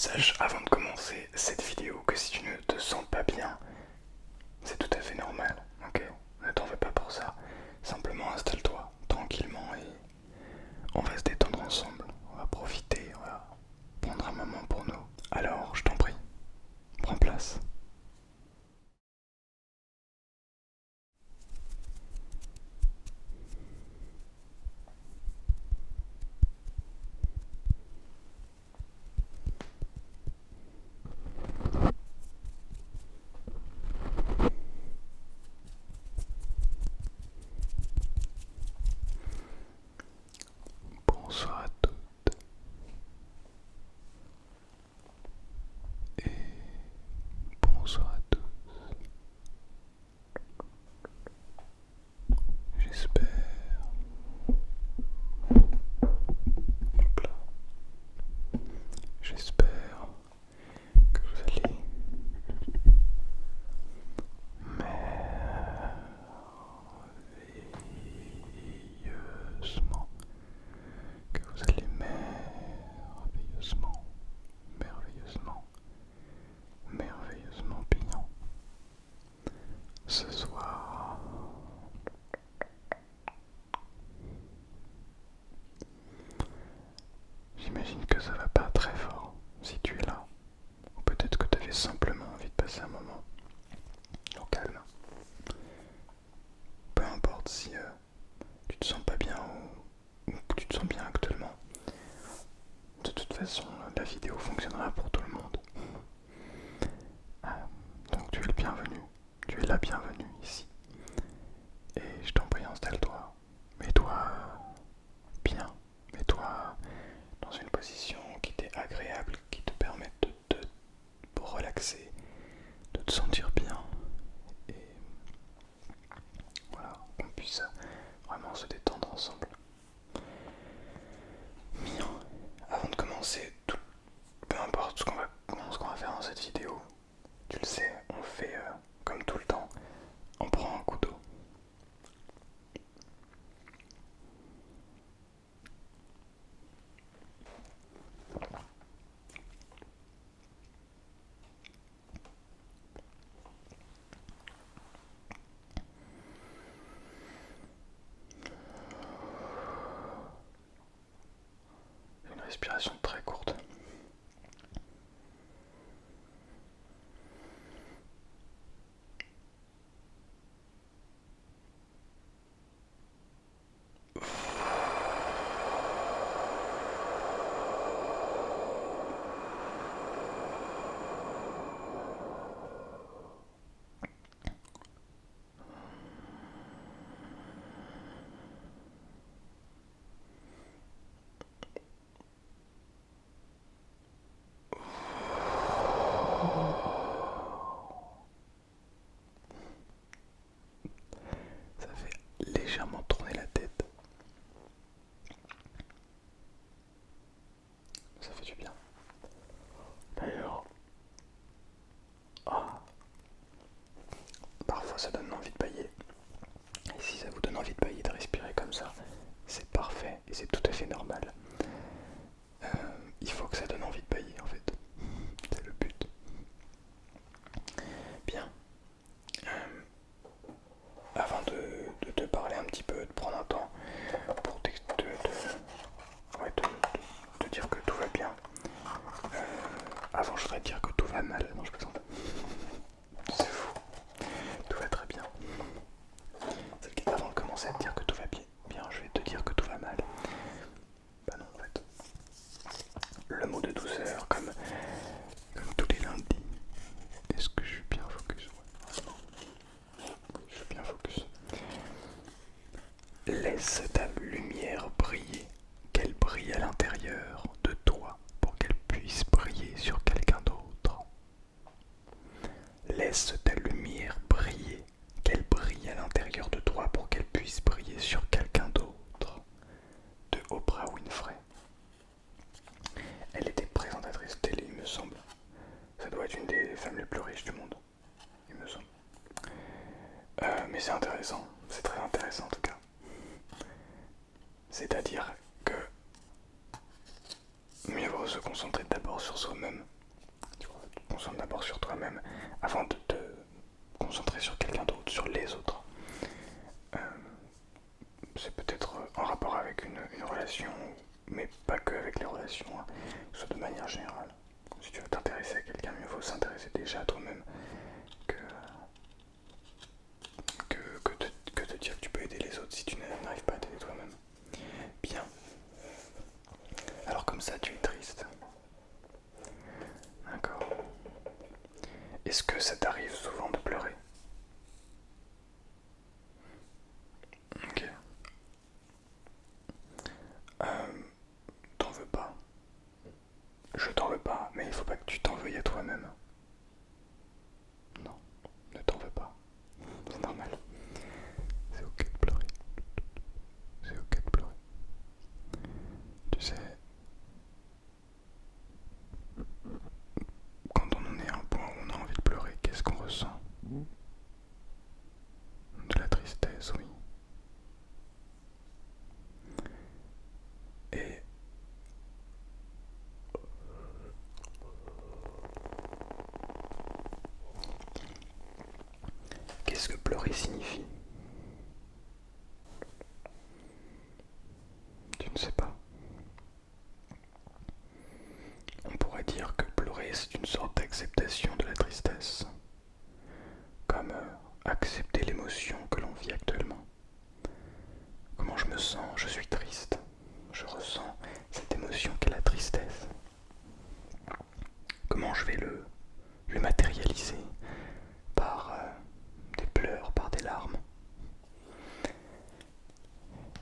Sache avant de commencer cette vidéo que si tu ne te sens pas bien, c'est tout à fait normal, ok? Ne t'en fais pas pour ça. Simplement installe-toi tranquillement et on va se détendre ensemble. On va profiter, on va prendre un moment pour nous. Alors, je t'en prie, prends place. Bonsoir à toutes et bonsoir à tous. J'espère. Hop là. J'espère que vous allez merveilleusement, que vous allez merveilleusement, merveilleusement, merveilleusement bien. Ce soir, j'imagine que ça va pas très fort si tu es là. Ou peut-être que tu avais simplement envie de passer un moment au calme. Peu importe si tu te sens pas bien ou que tu te sens bien actuellement. De toute façon, la vidéo fonctionnera pour tout le monde. Donc tu es le bienvenu. Tu es la bienvenue ici. Et je t'en prie, installe-toi. Mets-toi bien. Mets-toi dans une position qui t'est agréable, qui te permette de te relaxer, de te sentir bien. Et voilà, qu'on puisse vraiment se détendre ensemble. Bien. Avant de commencer, peu importe ce qu'on va faire dans cette vidéo, tu le sais, on fait comme tout le temps. On prend un coup d'eau. Une respiration très courte. Ça fait légèrement tourner la tête. Ça fait du bien. D'ailleurs, parfois ça donne envie de bailler. Et si ça vous donne envie de bailler, de respirer comme ça, c'est parfait et c'est tout à fait normal. Il faut que ça donne envie de bailler en fait. C'est le but. Bien. Avant de te parler un petit peu, de prendre un temps pour ouais, te dire que tout va bien. Avant, je voudrais te dire que tout va mal. Non, je plaisante. C'est fou. Tout va très bien. Avant de commencer à te dire que tout va bien, je vais te dire que tout va mal. Bah non, en fait. Le mot de douceur, comme tous les lundis. Est-ce que je suis bien focus? Ouais. Je suis bien focus. Laisse ta lumière briller, qu'elle brille à l'intérieur de toi pour qu'elle puisse briller sur quelqu'un d'autre. Laisse ta lumière briller, qu'elle brille à l'intérieur de toi pour qu'elle puisse briller sur quelqu'un d'autre. De Oprah Winfrey. Elle était présentatrice télé, il me semble. Ça doit être une des femmes les plus riches du monde, il me semble. Mais c'est intéressant, c'est très intéressant en tout cas. C'est-à-dire que mieux vaut se concentrer d'abord sur soi-même concentres d'abord sur toi-même avant de te concentrer sur quelqu'un d'autre, sur les autres. Euh, c'est peut-être en rapport avec une relation, mais pas que avec les relations, hein, soit de manière générale. Si tu veux t'intéresser à quelqu'un, mieux vaut s'intéresser déjà à toi-même que, que te dire que tu peux aider les autres si tu n'arrives pas à t'aider toi-même. Bien. Alors comme ça, tu es triste. D'accord. Est-ce que ça t'arrive souvent de pleurer? Ok. Euh, T'en veux pas. Je t'en veux pas, mais il faut pas que tu t'en veuilles à toi-même. Non, ne t'en veux pas. C'est normal. C'est ok de pleurer. C'est ok de pleurer. Tu sais, quand on en est à un point où on a envie de pleurer, qu'est-ce qu'on ressent? De la tristesse, oui. Et qu'est-ce que pleurer signifie? Tu ne sais pas. On pourrait dire que pleurer, c'est une sorte d'acceptation de la tristesse. Comme accepter l'émotion que l'on vit actuellement. Comment je me sens? Je suis triste. Je ressens cette émotion qu'est la tristesse. Comment je vais le matérialiser? Par des pleurs, par des larmes.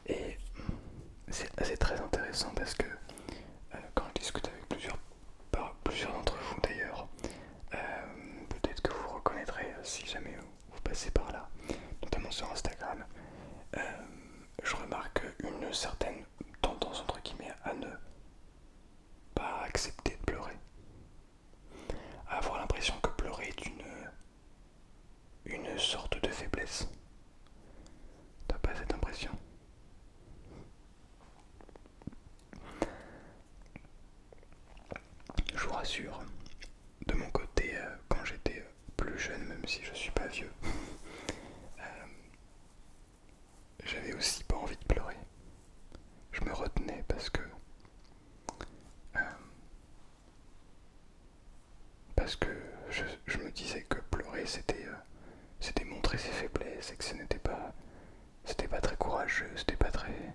Et c'est très intéressant parce que quand je discute avec plusieurs d'entre vous d'ailleurs, peut-être que vous reconnaîtrez si jamais vous passez par là, notamment sur Instagram, je remarque une certaine tendance entre guillemets à ne pas accepter de pleurer, à avoir l'impression que pleurer est une sorte de faiblesse. T'as pas cette impression? Je vous rassure, de mon côté, quand j'étais plus jeune, même si je suis pas vieux, j'avais aussi pas envie de pleurer. Je me retenais euh, parce que je me disais que pleurer c'était montrer ses faiblesses et que c'était pas très courageux, c'était pas très,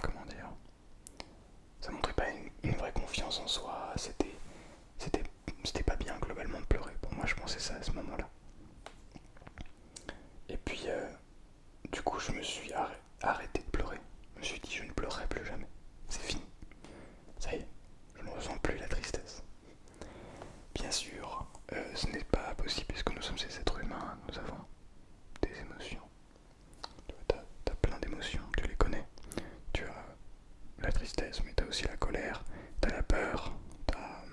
comment dire, ça montrait pas une vraie confiance en soi, c'était pas bien globalement de pleurer. Pour moi, je pensais ça à ce moment-là. Et puis, du coup, je me suis arrêté de pleurer. Je me suis dit, je ne pleurerai plus jamais. C'est fini. Ça y est, je ne ressens plus la tristesse. Bien sûr, ce n'est pas possible puisque nous sommes ces êtres humains, nous avons des émotions. T'as plein d'émotions, tu les connais. Tu as la tristesse, mais t'as aussi la colère, t'as la peur, t'as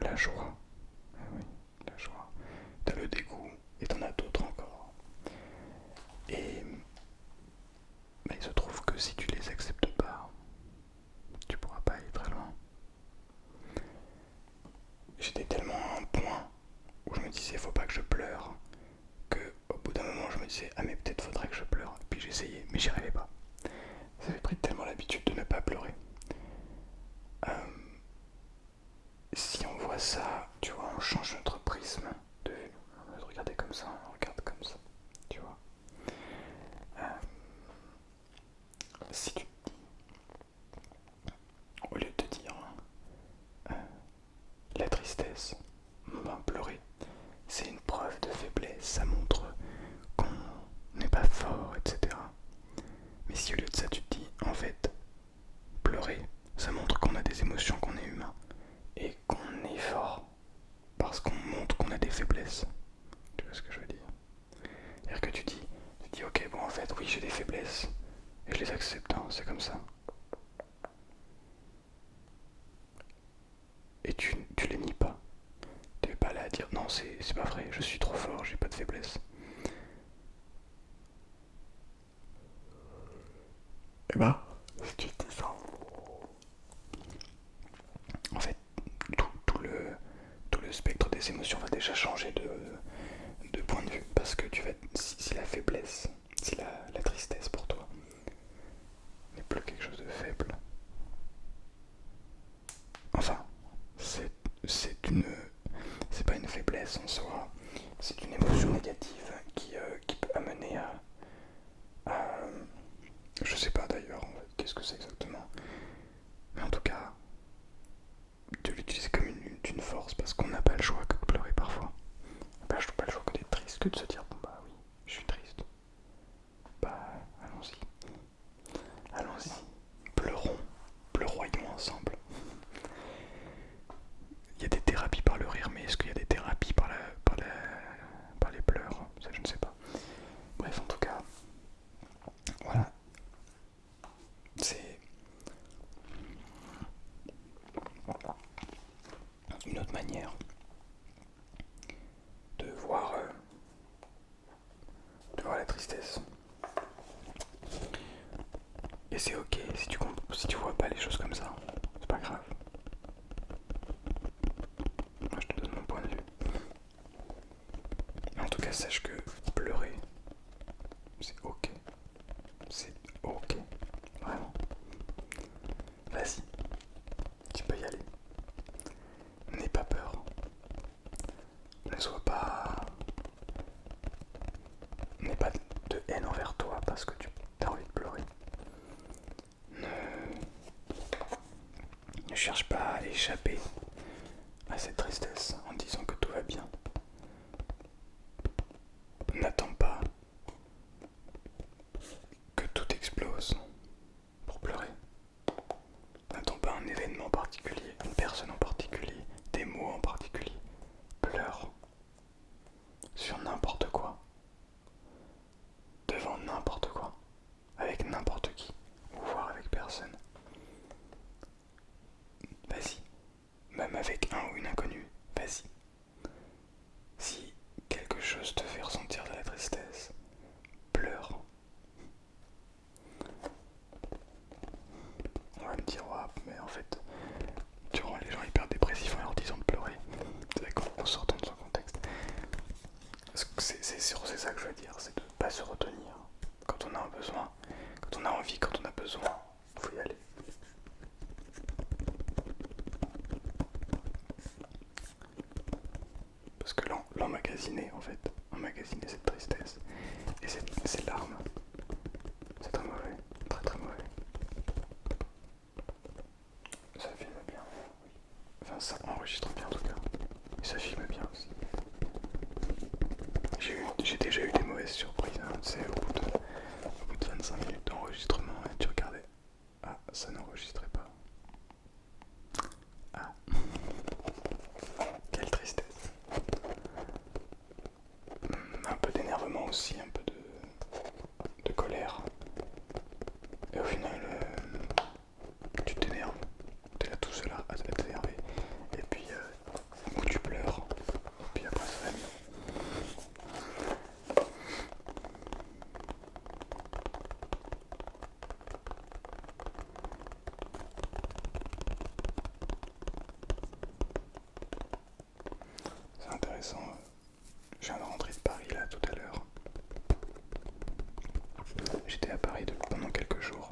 la joie. Ah oui, la joie. T'as le dégoût et t'en as d'autres encore. Et bah, il se trouve que si tu les acceptes pas, tu pourras pas aller très loin. J'étais tellement à un point où je me disais faut pas que je pleure que au bout d'un moment je me disais ah mais peut-être faudrait que je pleure. Et puis j'essayais mais j'y arrivais pas. J'avais pris tellement l'habitude de ne pas pleurer. Euh, Si on voit ça, tu vois, on change notre prisme de vue. On va regarder comme ça, on regarde comme ça, tu vois. Euh, Si tu te dis, au lieu de te dire euh, la tristesse, ben, pleurer, c'est une preuve de faiblesse, ça montre qu'on n'est pas fort, etc. Mais si au lieu de ça tu te dis, en fait, pleurer, ça montre qu'on a des émotions, qu'on est humain et qu'on est fort parce qu'on montre qu'on a des faiblesses. Tu vois ce que je veux dire? C'est-à-dire que tu dis ok bon en fait oui j'ai des faiblesses et je les accepte, hein, c'est comme ça. Et tu les nies pas. Tu n'es pas là à dire non c'est pas vrai, je suis trop fort, j'ai pas de faiblesse. Et bah, si tu te dis ça, les émotions va déjà changer de point de vue. Parce que si la faiblesse, si la tristesse pour toi n'est plus quelque chose de faible, enfin, c'est pas une faiblesse en soi, c'est une émotion négative qui peut amener à je sais pas d'ailleurs en fait, qu'est-ce que c'est exactement, mais en tout cas, de l'utiliser comme une force parce qu'on n'a pas le choix que de pleurer parfois. Bah, je n'ai pas le choix que d'être triste, que de se dire bon bah oui, je suis triste. Bah allons-y, allons-y, pleurons, pleurons ensemble. Il y a des thérapies par le rire, mais est-ce qu'il y a des thérapies par les pleurs? Ça je ne sais pas. Bref, en tout cas, voilà, c'est une autre manière de voir la tristesse. Et c'est ok si tu vois pas les choses comme ça, c'est pas grave. Moi je te donne mon point de vue. Mais en tout cas, sache que pleurer, c'est ok. C'est ok. Vraiment. Vas-y, tu peux y aller. N'aie pas peur. Ne sois pas. N'aie pas de haine envers toi parce que tu as envie de pleurer. Ne cherche pas à échapper à cette tristesse en disant que tout va bien. N'attends pas que tout explose pour pleurer. N'attends pas un événement particulier, une personne en particulier, des mots en particulier. Pleure sur n'importe quoi, devant n'importe quoi, avec n'importe qui, ou voire avec personne. Vas-y, même avec un ou une inconnue, vas-y. Si quelque chose te fait ressentir de la tristesse, pleure. On va me dire, ouais, mais en fait, tu rends les gens hyper dépressifs en leur disant de pleurer. C'est vrai qu'en sortant de son contexte. C'est ça que je veux dire, c'est de ne pas se retenir. Quand on a un besoin, quand on a envie, quand on a besoin, il faut y aller. Parce que l'emmagasiner en fait, emmagasiner cette tristesse et ces larmes, c'est très mauvais, très très mauvais. Ça filme bien, oui. Enfin ça enregistre bien en tout cas. Et ça filme bien aussi. J'ai déjà eu des mauvaises surprises, hein, tu sais, au bout de 25 minutes d'enregistrement, et tu regardais. Ah, ça n'enregistrait pas. Ah, quelle tristesse. Un peu d'énervement aussi, un peu de colère. Et au final, tu t'énerves. T'es là tout seul à t'énerver. Et puis, ou tu pleures. Et puis après, ça va mieux. C'est intéressant. Je viens de rentrer de Paris là tout à l'heure. J'étais à Paris pendant quelques jours.